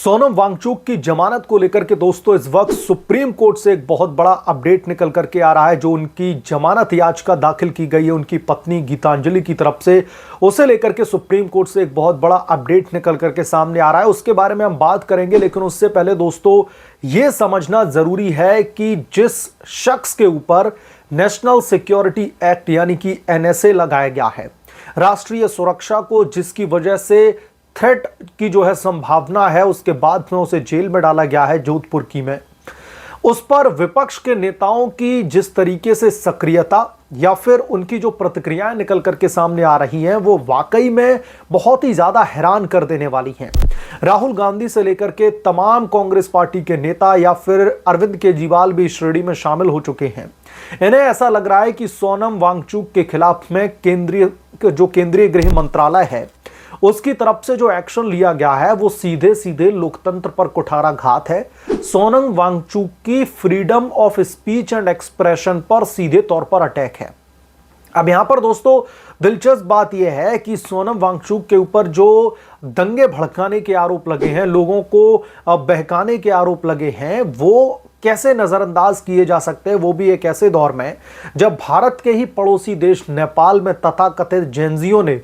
सोनम वांगचुक की जमानत को लेकर के दोस्तों इस वक्त सुप्रीम कोर्ट से एक बहुत बड़ा अपडेट निकल करके आ रहा है। जो उनकी जमानत याचिका दाखिल की गई है उनकी पत्नी गीतांजलि की तरफ से, उसे लेकर के सुप्रीम कोर्ट से एक बहुत बड़ा अपडेट निकल करके सामने आ रहा है। उसके बारे में हम बात करेंगे, लेकिन उससे पहले दोस्तों यह समझना जरूरी है कि जिस शख्स के ऊपर नेशनल सिक्योरिटी एक्ट यानी कि NSA लगाया गया है, राष्ट्रीय सुरक्षा को जिसकी वजह से थ्रेट की जो है संभावना है, उसके बाद में उसे जेल में डाला गया है जोधपुर की में, उस पर विपक्ष के नेताओं की जिस तरीके से सक्रियता या फिर उनकी जो प्रतिक्रियाएं निकल करके सामने आ रही हैं वो वाकई में बहुत ही ज्यादा हैरान कर देने वाली हैं। राहुल गांधी से लेकर के तमाम कांग्रेस पार्टी के नेता या फिर अरविंद केजरीवाल भी इस श्रेणी में शामिल हो चुके हैं। इन्हें ऐसा लग रहा है कि सोनम वांगचुक के खिलाफ में केंद्रीय गृह मंत्रालय है उसकी तरफ से जो एक्शन लिया गया है वो सीधे सीधे लोकतंत्र पर कुठाराघात है। सोनम वांगचुक की freedom of speech and expression पर सीधे तौर पर अटैक है। अब यहां पर दोस्तों दिलचस्प बात यह है कि सोनम वांगचुक के ऊपर जो दंगे भड़काने के आरोप लगे हैं, लोगों को बहकाने के आरोप लगे हैं, वो कैसे नजरअंदाज किए जा सकते हैं, वो भी एक ऐसे दौर में जब भारत के ही पड़ोसी देश नेपाल में तथाकथित जेनजियों ने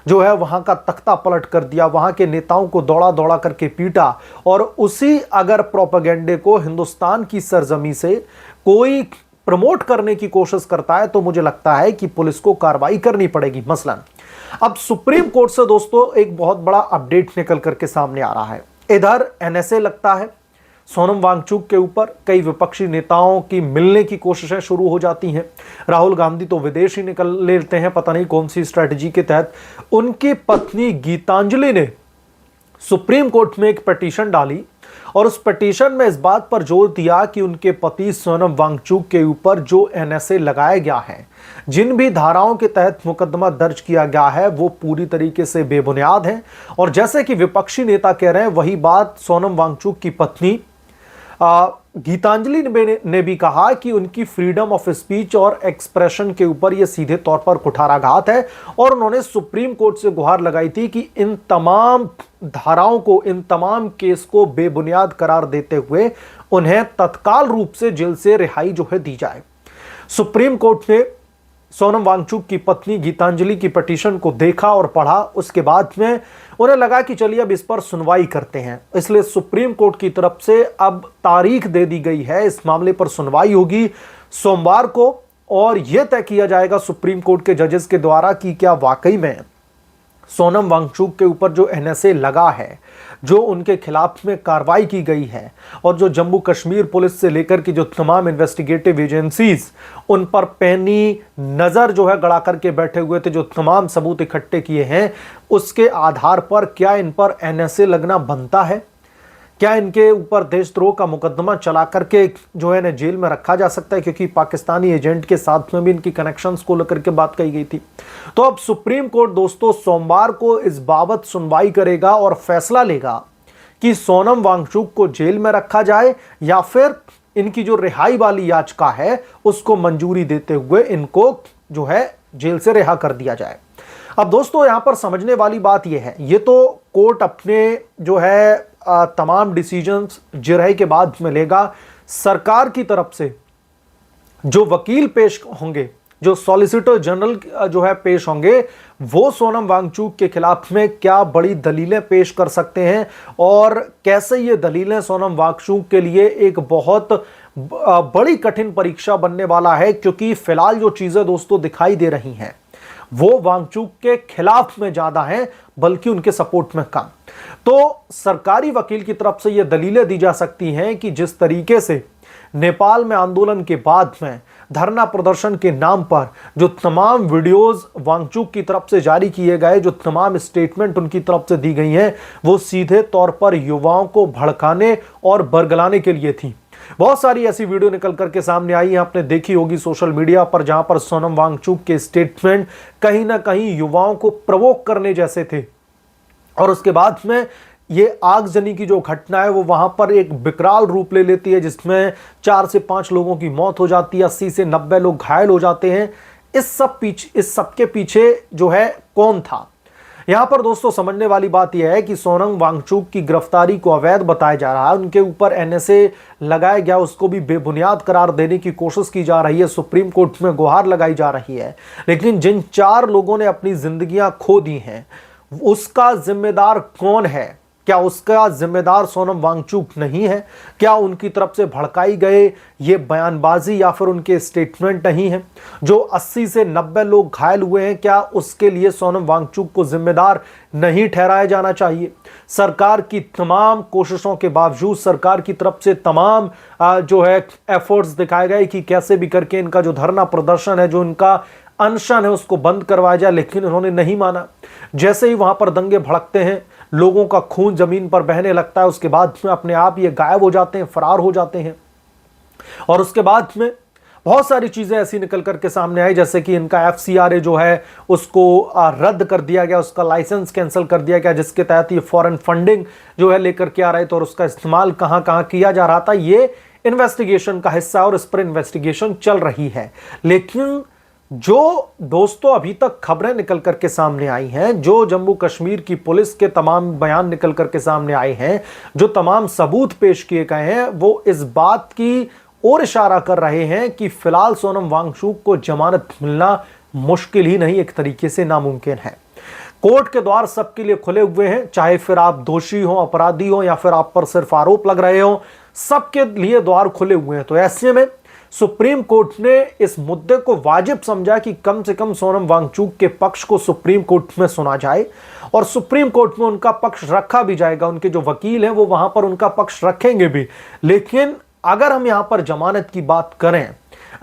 जो है वहां का तख्ता पलट कर दिया, वहां के नेताओं को दौड़ा दौड़ा करके पीटा, और उसी अगर प्रोपेगेंडे को हिंदुस्तान की सरजमी से कोई प्रमोट करने की कोशिश करता है तो मुझे लगता है कि पुलिस को कार्रवाई करनी पड़ेगी। मसलन अब सुप्रीम कोर्ट से दोस्तों एक बहुत बड़ा अपडेट निकल करके सामने आ रहा है। इधर NSA लगता है सोनम वांगचुक के ऊपर, कई विपक्षी नेताओं की मिलने की कोशिशें शुरू हो जाती हैं। राहुल गांधी तो विदेश ही निकल लेते हैं, पता नहीं कौन सी स्ट्रेटजी के तहत। उनकी पत्नी गीतांजलि ने सुप्रीम कोर्ट में एक पिटीशन डाली और उस पिटीशन में इस बात पर जोर दिया कि उनके पति सोनम वांगचुक के ऊपर जो NSA लगाया गया है, जिन भी धाराओं के तहत मुकदमा दर्ज किया गया है, वो पूरी तरीके से बेबुनियाद है। और जैसे कि विपक्षी नेता कह रहे हैं वही बात सोनम वांगचुक की पत्नी गीतांजलि ने भी कहा कि उनकी फ्रीडम ऑफ स्पीच और एक्सप्रेशन के ऊपर यह सीधे तौर पर कुठाराघात है। और उन्होंने सुप्रीम कोर्ट से गुहार लगाई थी कि इन तमाम धाराओं को, इन तमाम केस को बेबुनियाद करार देते हुए उन्हें तत्काल रूप से जेल से रिहाई जो है दी जाए। सुप्रीम कोर्ट ने सोनम वांगचुक की पत्नी गीतांजलि की पिटीशन को देखा और पढ़ा। उसके बाद में उन्हें लगा कि चलिए अब इस पर सुनवाई करते हैं, इसलिए सुप्रीम कोर्ट की तरफ से अब तारीख दे दी गई है। इस मामले पर सुनवाई होगी सोमवार को और यह तय किया जाएगा सुप्रीम कोर्ट के जजेस के द्वारा कि क्या वाकई में सोनम वांगचुक के ऊपर जो NSA लगा है, जो उनके खिलाफ में कार्रवाई की गई है, और जो जम्मू कश्मीर पुलिस से लेकर के जो तमाम इन्वेस्टिगेटिव एजेंसीज उन पर पैनी नजर जो है गड़ा करके बैठे हुए थे, जो तमाम सबूत इकट्ठे किए हैं, उसके आधार पर क्या इन पर NSA लगना बनता है? क्या इनके ऊपर देशद्रोह का मुकदमा चला करके जो है ना जेल में रखा जा सकता है? क्योंकि पाकिस्तानी एजेंट के साथ में भी इनकी कनेक्शंस को लेकर के बात कही गई थी। तो अब सुप्रीम कोर्ट दोस्तों सोमवार को इस बाबत सुनवाई करेगा और फैसला लेगा कि सोनम वांगचुक को जेल में रखा जाए या फिर इनकी जो रिहाई वाली याचिका है उसको मंजूरी देते हुए इनको जो है जेल से रिहा कर दिया जाए। अब दोस्तों यहां पर समझने वाली बात यह है, ये तो कोर्ट अपने जो है तमाम डिसीजंस जिरह के बाद में लेगा। सरकार की तरफ से जो वकील पेश होंगे, जो सॉलिसिटर जनरल जो है पेश होंगे, वो सोनम वांगचुक के खिलाफ में क्या बड़ी दलीलें पेश कर सकते हैं और कैसे ये दलीलें सोनम वांगचुक के लिए एक बहुत बड़ी कठिन परीक्षा बनने वाला है। क्योंकि फिलहाल जो चीजें दोस्तों दिखाई दे रही हैं वो वांगचुक के खिलाफ में ज्यादा हैं, बल्कि उनके सपोर्ट में कम। तो सरकारी वकील की तरफ से यह दलीलें दी जा सकती हैं कि जिस तरीके से नेपाल में आंदोलन के बाद में धरना प्रदर्शन के नाम पर जो तमाम वीडियोस वांगचुक की तरफ से जारी किए गए, जो तमाम स्टेटमेंट उनकी तरफ से दी गई हैं, वो सीधे तौर पर युवाओं को भड़काने और बरगलाने के लिए थी। बहुत सारी ऐसी वीडियो निकल करके सामने आई है, आपने देखी होगी सोशल मीडिया पर, जहां पर सोनम वांगचुक के स्टेटमेंट कहीं ना कहीं युवाओं को प्रवोक करने जैसे थे। और उसके बाद में ये आगजनी की जो घटना है वो वहां पर एक विकराल रूप ले लेती है, जिसमें 4 से 5 लोगों की मौत हो जाती है, 80 से 90 लोग घायल हो जाते हैं। इस सब के पीछे जो है कौन था, यहां पर दोस्तों समझने वाली बात यह है कि सोनम वांगचुक की गिरफ्तारी को अवैध बताया जा रहा है, उनके ऊपर एनएसए लगाया गया उसको भी बेबुनियाद करार देने की कोशिश की जा रही है, सुप्रीम कोर्ट में गुहार लगाई जा रही है। लेकिन जिन 4 लोगों ने अपनी जिंदगियां खो दी हैं, उसका जिम्मेदार कौन है? क्या उसका जिम्मेदार सोनम वांगचुक नहीं है? क्या उनकी तरफ से भड़काई गए ये बयानबाजी या फिर उनके स्टेटमेंट नहीं है? जो 80 से 90 लोग घायल हुए हैं, क्या उसके लिए सोनम वांगचुक को जिम्मेदार नहीं ठहराया जाना चाहिए? सरकार की तमाम कोशिशों के बावजूद, सरकार की तरफ से तमाम जो है एफर्ट्स दिखाए गए कि कैसे भी करके इनका जो धरना प्रदर्शन है, जो इनका अनशन है, उसको बंद करवाया जाए, लेकिन उन्होंने नहीं माना। जैसे ही वहां पर दंगे भड़कते हैं, लोगों का खून जमीन पर बहने लगता है, उसके बाद में अपने आप ये गायब हो जाते हैं, फरार हो जाते हैं। और उसके बाद में बहुत सारी चीजें ऐसी निकल करके सामने आई, जैसे कि इनका FCRA जो है उसको रद्द कर दिया गया, उसका लाइसेंस कैंसिल कर दिया गया, जिसके तहत ये फॉरेन फंडिंग जो है लेकर के आ रहे थे और उसका इस्तेमाल कहां कहां किया जा रहा था, ये इन्वेस्टिगेशन का हिस्सा और इस पर इन्वेस्टिगेशन चल रही है। लेकिन जो दोस्तों अभी तक खबरें निकल करके सामने आई हैं, जो जम्मू कश्मीर की पुलिस के तमाम बयान निकल करके सामने आए हैं, जो तमाम सबूत पेश किए गए हैं, वो इस बात की ओर इशारा कर रहे हैं कि फिलहाल सोनम वांगचुक को जमानत मिलना मुश्किल ही नहीं, एक तरीके से नामुमकिन है। कोर्ट के द्वार सबके लिए खुले हुए हैं, चाहे फिर आप दोषी हो, अपराधी हो, या फिर आप पर सिर्फ आरोप लग रहे हो, सबके लिए द्वार खुले हुए हैं। तो ऐसे में सुप्रीम कोर्ट ने इस मुद्दे को वाजिब समझा कि कम से कम सोनम वांगचुक के पक्ष को सुप्रीम कोर्ट में सुना जाए, और सुप्रीम कोर्ट में उनका पक्ष रखा भी जाएगा। उनके जो वकील हैं वो वहां पर उनका पक्ष रखेंगे भी। लेकिन अगर हम यहां पर जमानत की बात करें,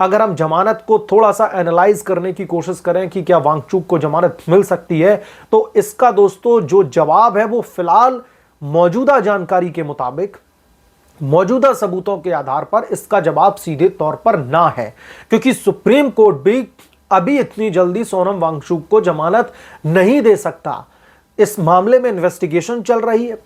अगर हम जमानत को थोड़ा सा एनालाइज करने की कोशिश करें कि क्या वांगचुक को जमानत मिल सकती है, तो इसका दोस्तों जो जवाब है वो फिलहाल मौजूदा जानकारी के मुताबिक, मौजूदा सबूतों के आधार पर इसका जवाब सीधे तौर पर ना है। क्योंकि सुप्रीम कोर्ट भी अभी इतनी जल्दी सोनम वांगचुक को जमानत नहीं दे सकता। इस मामले में इन्वेस्टिगेशन चल रही है,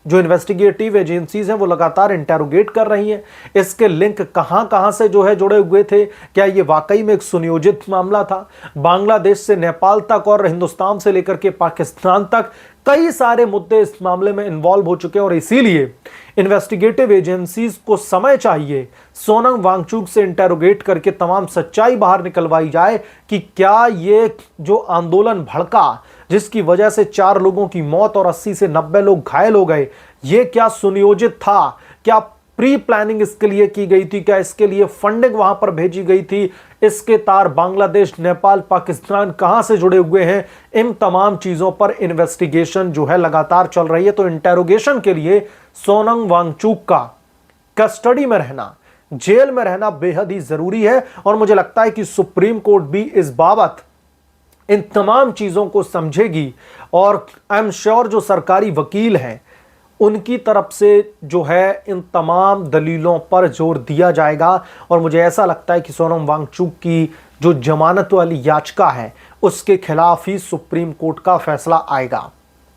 जो इन्वेस्टिगेटिव एजेंसीज हैं वो लगातार इंटेरोगेट कर रही हैं। इसके लिंक कहां कहां से जो है जुड़े हुए थे, क्या ये वाकई में एक सुनियोजित मामला था? बांग्लादेश से नेपाल तक और हिंदुस्तान से लेकर के पाकिस्तान तक कई सारे मुद्दे इस मामले में इन्वॉल्व हो चुके हैं, और इसीलिए इन्वेस्टिगेटिव एजेंसीज को समय चाहिए सोनम वांगचुक से इंटेरोगेट करके तमाम सच्चाई बाहर निकलवाई जाए कि क्या ये जो आंदोलन भड़का, जिसकी वजह से 4 लोगों की मौत और 80 से 90 लोग घायल हो गए, ये क्या सुनियोजित था? क्या प्री प्लानिंग इसके लिए की गई थी? क्या इसके लिए फंडिंग वहां पर भेजी गई थी? इसके तार बांग्लादेश, नेपाल, पाकिस्तान कहां से जुड़े हुए हैं? इन तमाम चीजों पर इन्वेस्टिगेशन जो है लगातार चल रही है। तो इंटेरोगेशन के लिए सोनम वांगचुक का कस्टडी में रहना, जेल में रहना बेहद ही जरूरी है। और मुझे लगता है कि सुप्रीम कोर्ट भी इस बाबत इन तमाम चीजों को समझेगी, और आई एम श्योर जो सरकारी वकील हैं उनकी तरफ से जो है इन तमाम दलीलों पर जोर दिया जाएगा। और मुझे ऐसा लगता है कि सोनम वांगचुक की जो जमानत वाली याचिका है उसके खिलाफ ही सुप्रीम कोर्ट का फैसला आएगा।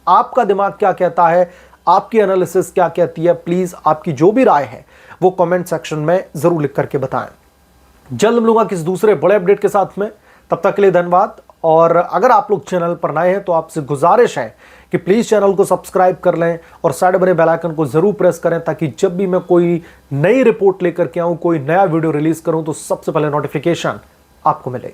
आपका दिमाग क्या कहता है? आपकी एनालिसिस क्या कहती है? प्लीज आपकी जो भी राय है वो कमेंट सेक्शन में जरूर लिख करके बताएं। जल्द मिलूंगा किसी दूसरे बड़े अपडेट के साथ में, तब तक के लिए धन्यवाद। और अगर आप लोग चैनल पर नए हैं तो आपसे गुजारिश है कि प्लीज चैनल को सब्सक्राइब कर लें और साइड बने बेल आइकन को जरूर प्रेस करें, ताकि जब भी मैं कोई नई रिपोर्ट लेकर के आऊं, कोई नया वीडियो रिलीज करूं, तो सबसे पहले नोटिफिकेशन आपको मिले।